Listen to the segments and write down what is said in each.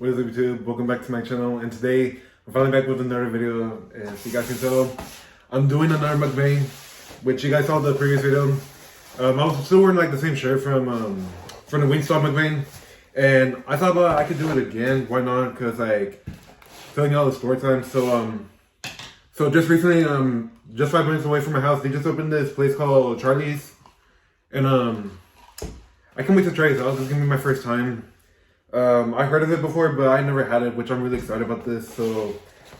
What is up, YouTube? Welcome back to my channel, and today I'm finally back with another video. As you guys can tell, I'm doing another mukbang, which you guys saw the previous video. I was still wearing like the same shirt from the Wingstop mukbang, and I thought I could do it again. Why not? Because like filling out the story time. So just recently, just 5 minutes away from my house, they just opened this place called Charley's, and I can't wait to try this out. This is gonna be my first time. I heard of it before, but I never had it, which I'm really excited about this. So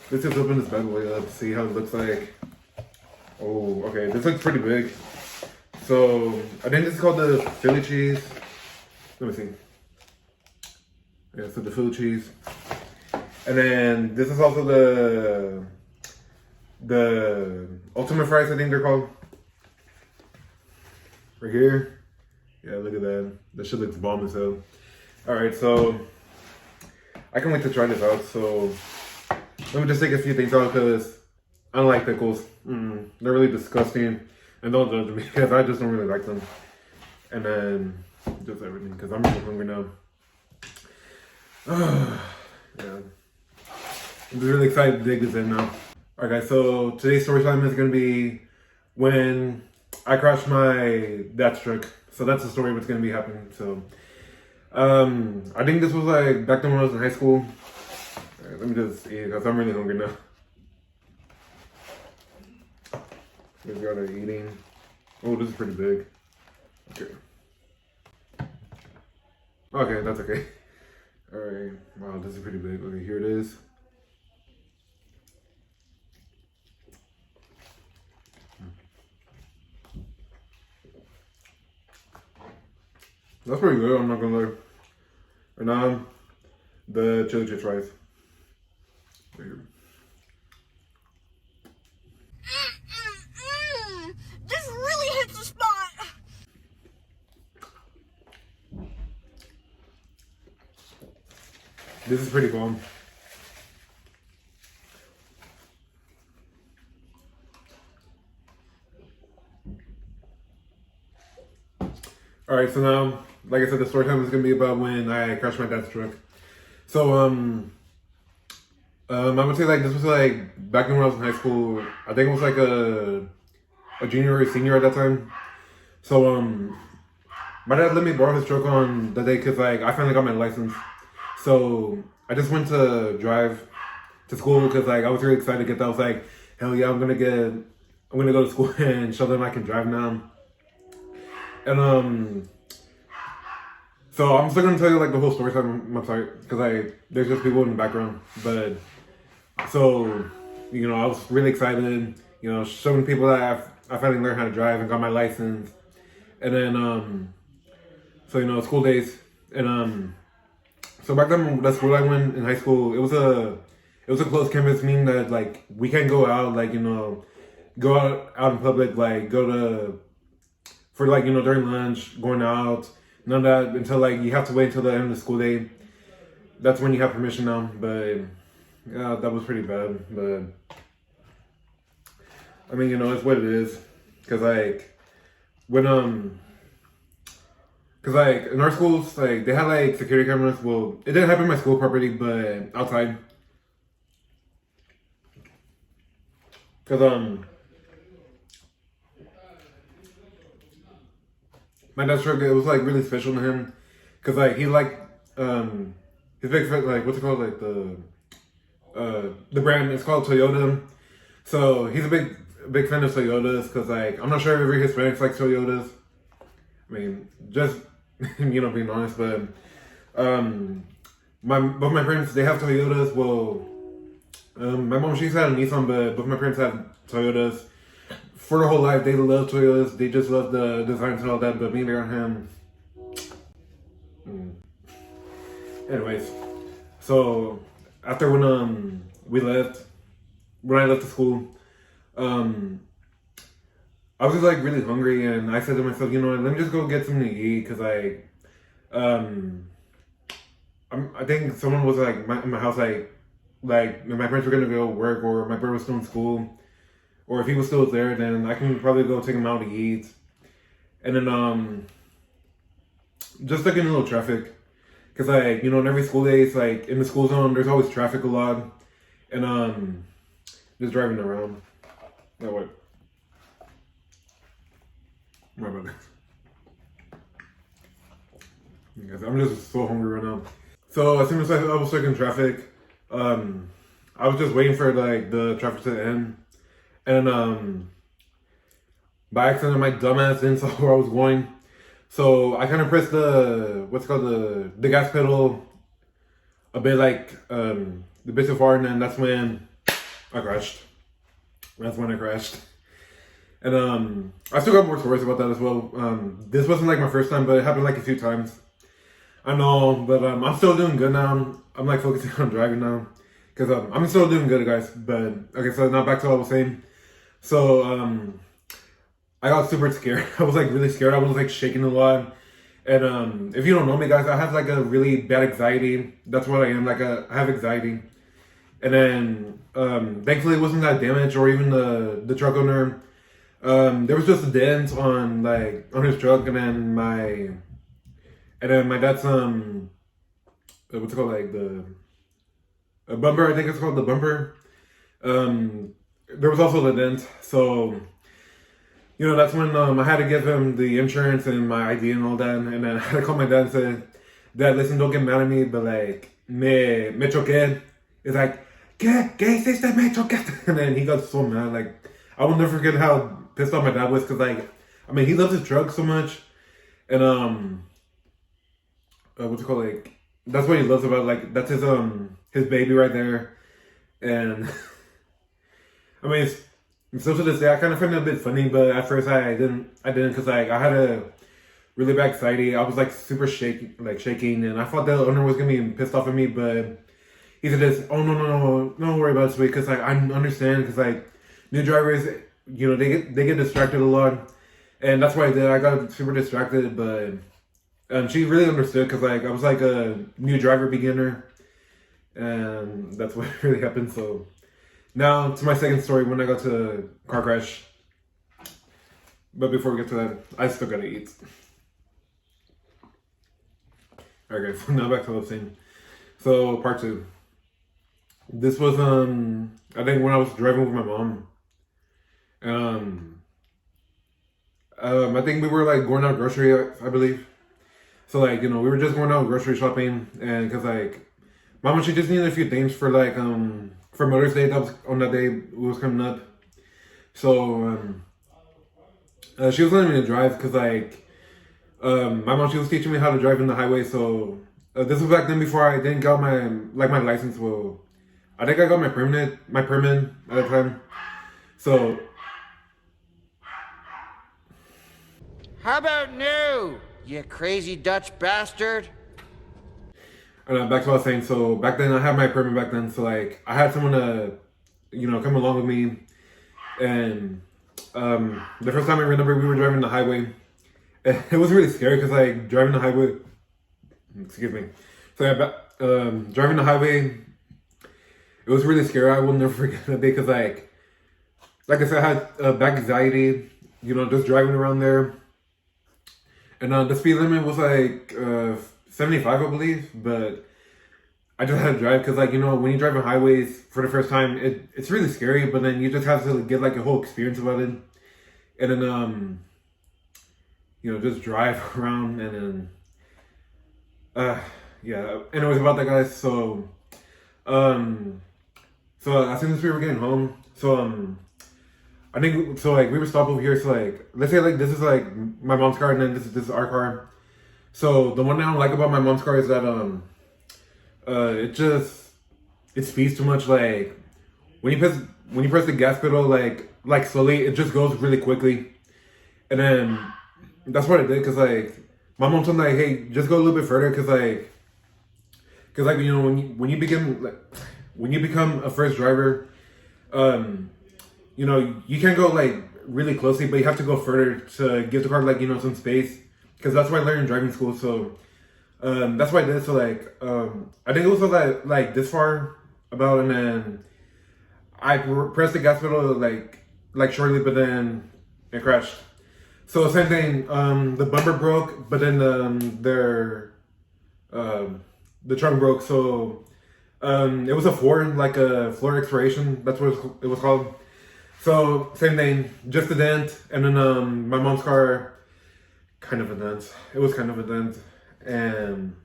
let's just open this bad boy up, see how it looks like. Oh, okay, this looks pretty big. So I think this is called the Philly cheese. Let me see. Yeah, so the Philly cheese. And then this is also the ultimate fries, I think they're called. Right here. Yeah, look at that. That shit looks bomb as hell. Alright, so I can't wait to try this out. So let me just take a few things out because I don't like pickles. They're really disgusting. And don't judge me because I just don't really like them. And then just everything because I'm really hungry now. Yeah. I'm just really excited to dig this in now. Alright guys, so today's story time is going to be when I crashed my dad's truck. So that's the story of what's going to be happening. So I think this was like back then when I was in high school. Alright, let me just eat because I'm really hungry now. Just got it eating. Oh, this is pretty big. Okay. Okay, that's okay. Alright. Wow, this is pretty big. Okay, here it is. That's pretty good, I'm not gonna lie. And now, the chili chips fries. Right here. This really hits the spot. This is pretty bomb. Alright, so now, like I said, the story time is gonna be about when I crashed my dad's truck. So I would say like this was like back when I was in high school. I think it was like a junior or a senior at that time. So my dad let me borrow his truck on the day because like I finally got my license. So I just went to drive to school because like I was really excited to get that. I was like, hell yeah, I'm gonna go to school and show them I can drive now. And so I'm still gonna tell you like the whole story time. I'm sorry, because like there's just people in the background. But so you know, I was really excited. You know, showing people that I finally learned how to drive and got my license. And then so you know, school days. And so back then, the school I went in high school, it was a closed campus, meaning that like we can't go out, like you know, go out in public, like go to for like you know during lunch, going out. None of that until like you have to wait until the end of the school day. That's when you have permission now. But yeah, that was pretty bad. But I mean, you know, it's what it is. Cause like when cause like in our schools, like they had like security cameras. Well, it didn't happen in my school property, but outside. Cause my dad's truck, it was like really special to him, cause like he liked his big friend, like what's it called, like the brand. It's called Toyota. So he's a big fan of Toyotas, cause like I'm not sure if every Hispanics like Toyotas. I mean, just you know, being honest, but both my parents, they have Toyotas. Well, my mom, she's had a Nissan, but both my parents have Toyotas. For their whole life, they love Toyotas. They just love the designs and all that. But me and him. Anyways, so after when I left the school, I was just like really hungry, and I said to myself, you know what, let me just go get something to eat, cause I think someone was like in my house, like my parents were gonna go work, or my brother was still in school. Or if he was still there, then I can probably go take him out to eat. And then just stuck in a little traffic. Cause like, you know, in every school day, it's like in the school zone, there's always traffic a lot, and just driving around. That way. My bad. Guys, I'm just so hungry right now. So as soon as I was stuck in traffic, I was just waiting for like the traffic to end, and by accident my dumbass didn't saw where I was going. So I kind of pressed the the gas pedal a bit like a bit too far, and then that's when I crashed. And I still got more stories about that as well. This wasn't like my first time, but it happened like a few times. I know, but I'm still doing good now. I'm like focusing on driving now, because I'm still doing good, guys. But okay, so now back to what I was saying. So I got super scared. I was like really scared. I was like shaking a lot. And if you don't know me, guys, I have like a really bad anxiety. That's what I am. Like I have anxiety. And then thankfully it wasn't that damage, or even the truck owner. There was just a dent on his truck, and then my dad's what's it called, like a bumper. I think it's called the bumper. There was also the dent. So, you know, that's when I had to give him the insurance and my ID and all that, and then I had to call my dad and say, "Dad, listen, don't get mad at me, but like me choqué." It's like, ¿Qué hiciste, me choqué? And then he got so mad. Like, I will never forget how pissed off my dad was, because like, I mean, he loves his truck so much, and what's it called, like, that's what he loves about, like, that's his baby right there. And I mean, still to this day, I kind of find it a bit funny, but at first I didn't, because like I had a really bad anxiety. I was like super shaking, and I thought the owner was gonna be pissed off at me, but he said this, "Oh no, don't worry about it, sweet," because like I understand, because like new drivers, you know, they get distracted a lot, and that's what I did. I got super distracted, but she really understood, because like I was like a new driver beginner, and that's what really happened. So now to my second story, when I got to a car crash. But before we get to that, I still gotta eat. Alright guys, so now back to what I was saying. So part 2. This was I think when I was driving with my mom. I think we were like going out grocery, I believe. So like, you know, we were just going out grocery shopping, and cause like Mama, she just needed a few things for like for Mother's Day. That was on that day it was coming up. So she was letting me to drive, cause like my mom, she was teaching me how to drive in the highway. So this was back then, before I didn't got my license. Well, I think I got my permit at the time. So how about new, you crazy Dutch bastard? back to what I was saying. So back then I had my permit back then. So like I had someone to, you know, come along with me. And the first time I remember, we were driving the highway. It was really scary, because like driving the highway, excuse me. So yeah, driving the highway, it was really scary. I will never forget that day, because like I said, I had back anxiety, you know, just driving around there. And the speed limit was like 75, I believe, but I just had to drive, because like, you know, when you drive on highways for the first time, it's really scary, but then you just have to get like a whole experience about it. And then you know, just drive around, and then yeah, anyways, about that, guys. So so as soon as we were getting home, so I think, so like we were stopped over here. So like, let's say like this is like my mom's car, and then this is our car. So the one thing I don't like about my mom's car is that it speeds too much. Like when you press the gas pedal, like slowly, it just goes really quickly. And then that's what I did, because like my mom told me, like, hey, just go a little bit further, because like you know, when you become a first driver, you know, you can't go like really closely, but you have to go further to give the car, like, you know, some space, because that's what I learned in driving school. So that's what I did. So like I think it was like this far about, and then I pressed the gas pedal like shortly, but then it crashed. So same thing, the bumper broke, but then the trunk broke. So it was a Ford, like a floor expiration. That's what it was called. So same thing, just a dent, and then my mom's car, kind of a dent. It was kind of a dent, and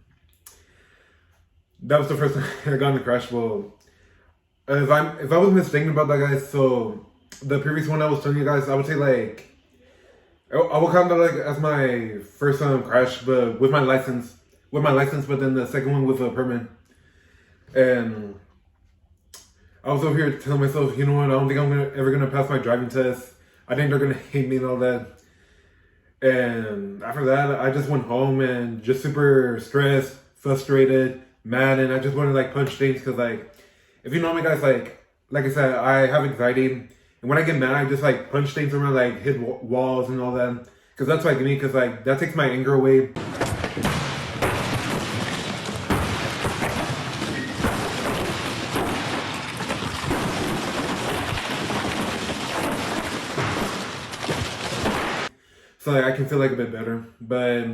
that was the first time I got in the crash. Well, if I was mistaken about that, guys, so the previous one I was telling you guys, I would say like I would count that like as my first crash, but with my license, but then the second one with a permit, and I was over here telling myself, you know what, I don't think I'm ever gonna pass my driving test. I think they're gonna hate me and all that. And after that, I just went home and just super stressed, frustrated, mad, and I just wanted to like punch things because like, if you know me, guys, like I said, I have anxiety, and when I get mad, I just like punch things around, like hit walls and all that, because that's like me, because like that takes my anger away. So like, I can feel like a bit better, but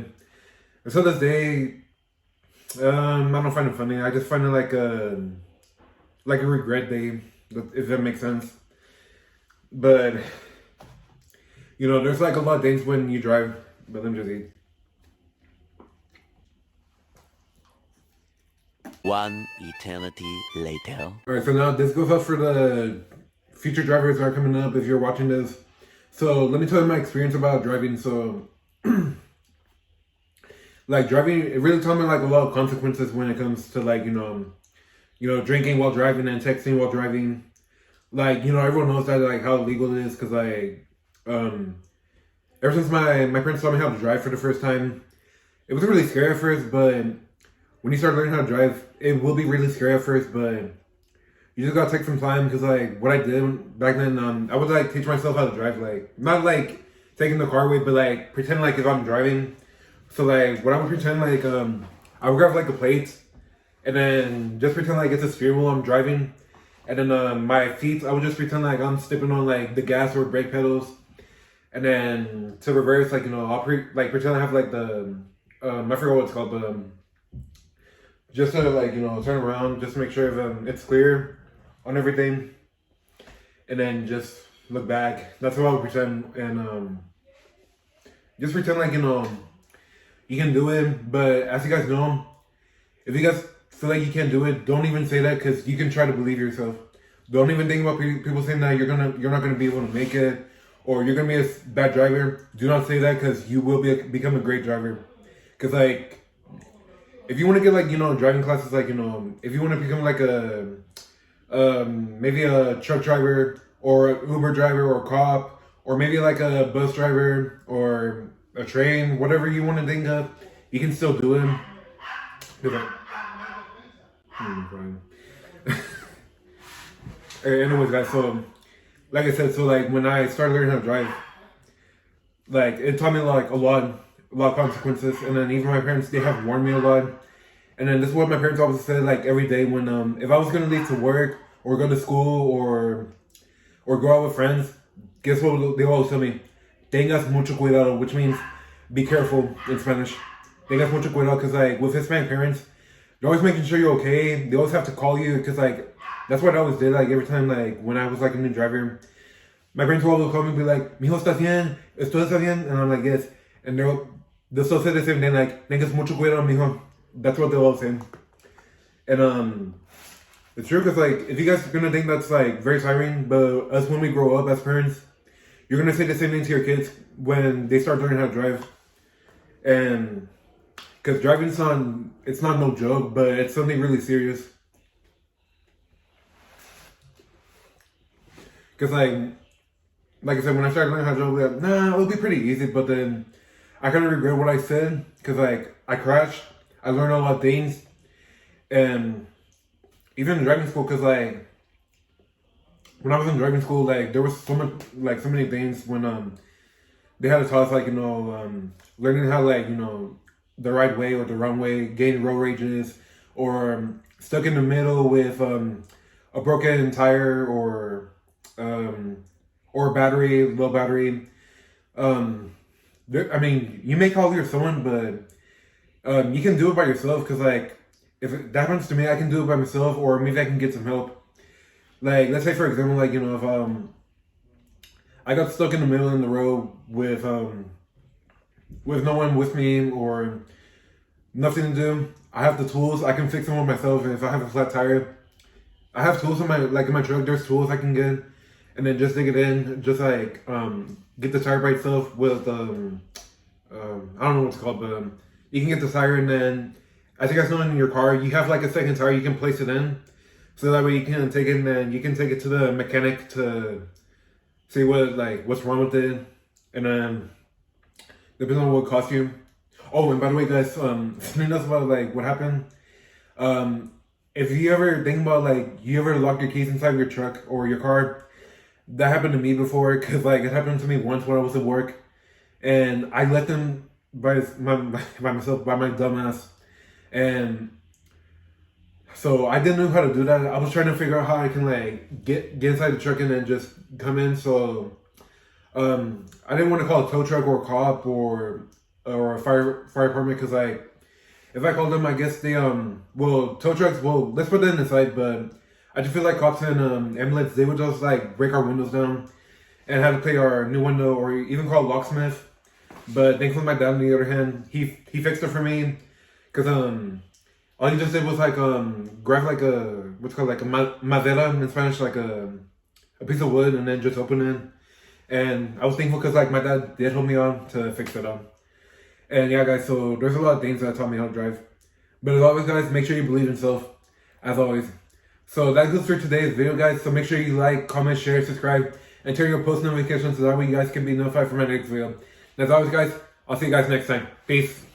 until this day, I don't find it funny. I just find it like a regret day, if that makes sense. But you know, there's like a lot of things when you drive. But let me just eat. One eternity later. All right, so now this goes up for the future drivers that are coming up. If you're watching this. So let me tell you my experience about driving. So like driving, it really taught me like a lot of consequences when it comes to like, you know, drinking while driving and texting while driving. Like, you know, everyone knows that like how illegal it is, because like ever since my parents taught me how to drive for the first time, it was really scary at first, but when you start learning how to drive, it will be really scary at first, but you just gotta take some time, because like what I did back then, I would like teach myself how to drive, like not like taking the car away, but like pretend like if I'm driving. So like what I would pretend like I would grab like a plate, and then just pretend like it's a steering wheel I'm driving, and then my feet, I would just pretend like I'm stepping on like the gas or brake pedals, and then to reverse, like, you know, I'll pretend I have like the I forgot what it's called, but just to like, you know, turn around just to make sure if it's clear on everything, and then just look back. That's what I would pretend, and just pretend like, you know, you can do it. But as you guys know, if you guys feel like you can't do it, don't even say that, because you can try to believe yourself. Don't even think about people saying that you're not gonna be able to make it, or you're gonna be a bad driver. Do not say that, because you will become a great driver. Because like, if you want to get like, you know, driving classes, like, you know, if you want to become like a maybe a truck driver or an Uber driver or a cop, or maybe like a bus driver or a train, whatever you want to think of, you can still do it. Anyways, guys, so like I said, so like when I started learning how to drive, like it taught me like a lot of consequences, and then even my parents, they have warned me a lot. And then this is what my parents always said, like every day when if I was gonna leave to work or go to school or go out with friends, guess what they always tell me? Tengas mucho cuidado, which means be careful in Spanish. Tengas mucho cuidado, because like with Hispanic parents, they're always making sure you're okay. They always have to call you, because like that's what I always did. Like every time, like when I was like a new driver, my parents will always call me and be like, "Mijo, ¿estás bien? ¿Esto está bien?" And I'm like, "Yes." And they'll still say the same thing, like, "Tengas mucho cuidado, mijo." That's what they'll all say. And it's true, because like if you guys are gonna think that's like very tiring, but us when we grow up as parents, you're gonna say the same thing to your kids when they start learning how to drive. And because driving's it's not no joke, but it's something really serious. Because like I said, when I started learning how to drive, I was like, nah, it'll be pretty easy. But then I kind of regret what I said, because like I crashed, I learned a lot of things, and even in driving school, because like when I was in driving school, like there was so many things when they had to tell us, like, you know, learning how, like, you know, the right way or the wrong way, getting road rages, or stuck in the middle with a broken tire or battery, low battery. I mean, you may call your someone, but you can do it by yourself, because like if that happens to me, I can do it by myself, or maybe I can get some help. Like, let's say for example, like, you know, if I got stuck in the middle of the road with no one with me or nothing to do, I have the tools. I can fix them myself. If I have a flat tire, I have tools in my truck. There's tools I can get, and then just dig it in, just like get the tire by itself with I don't know what it's called, but you can get the tire, and then I think I know in your car you have like a second tire you can place it in, so that way you can take it and then you can take it to the mechanic to see what's wrong with it, and then depending on what it costs you. Oh, and by the way, guys, something else about like what happened. If you ever think about like you ever locked your keys inside your truck or your car, that happened to me before, because like it happened to me once when I was at work, and I left them by myself, by my dumbass, and so I didn't know how to do that. I was trying to figure out how I can like get inside the truck and then just come in. So I didn't want to call a tow truck or a cop or a fire department, because like if I called them, I guess they well, tow trucks, well, let's put that in the side, but I just feel like cops and ambulance, they would just like break our windows down and have to pay our new window, or even call a locksmith. But thankfully my dad, on the other hand, he fixed it for me, because all he just did was like grab like a what's called like a madera in Spanish, like a piece of wood, and then just open it. And I was thankful because like my dad did hold me on to fix it up. And yeah, guys, so there's a lot of things that taught me how to drive. But as always, guys, make sure you believe in yourself, as always. So that goes for today's video, guys. So make sure you like, comment, share, subscribe, and turn your post notifications so that way you guys can be notified for my next video. And as always, guys, I'll see you guys next time. Peace.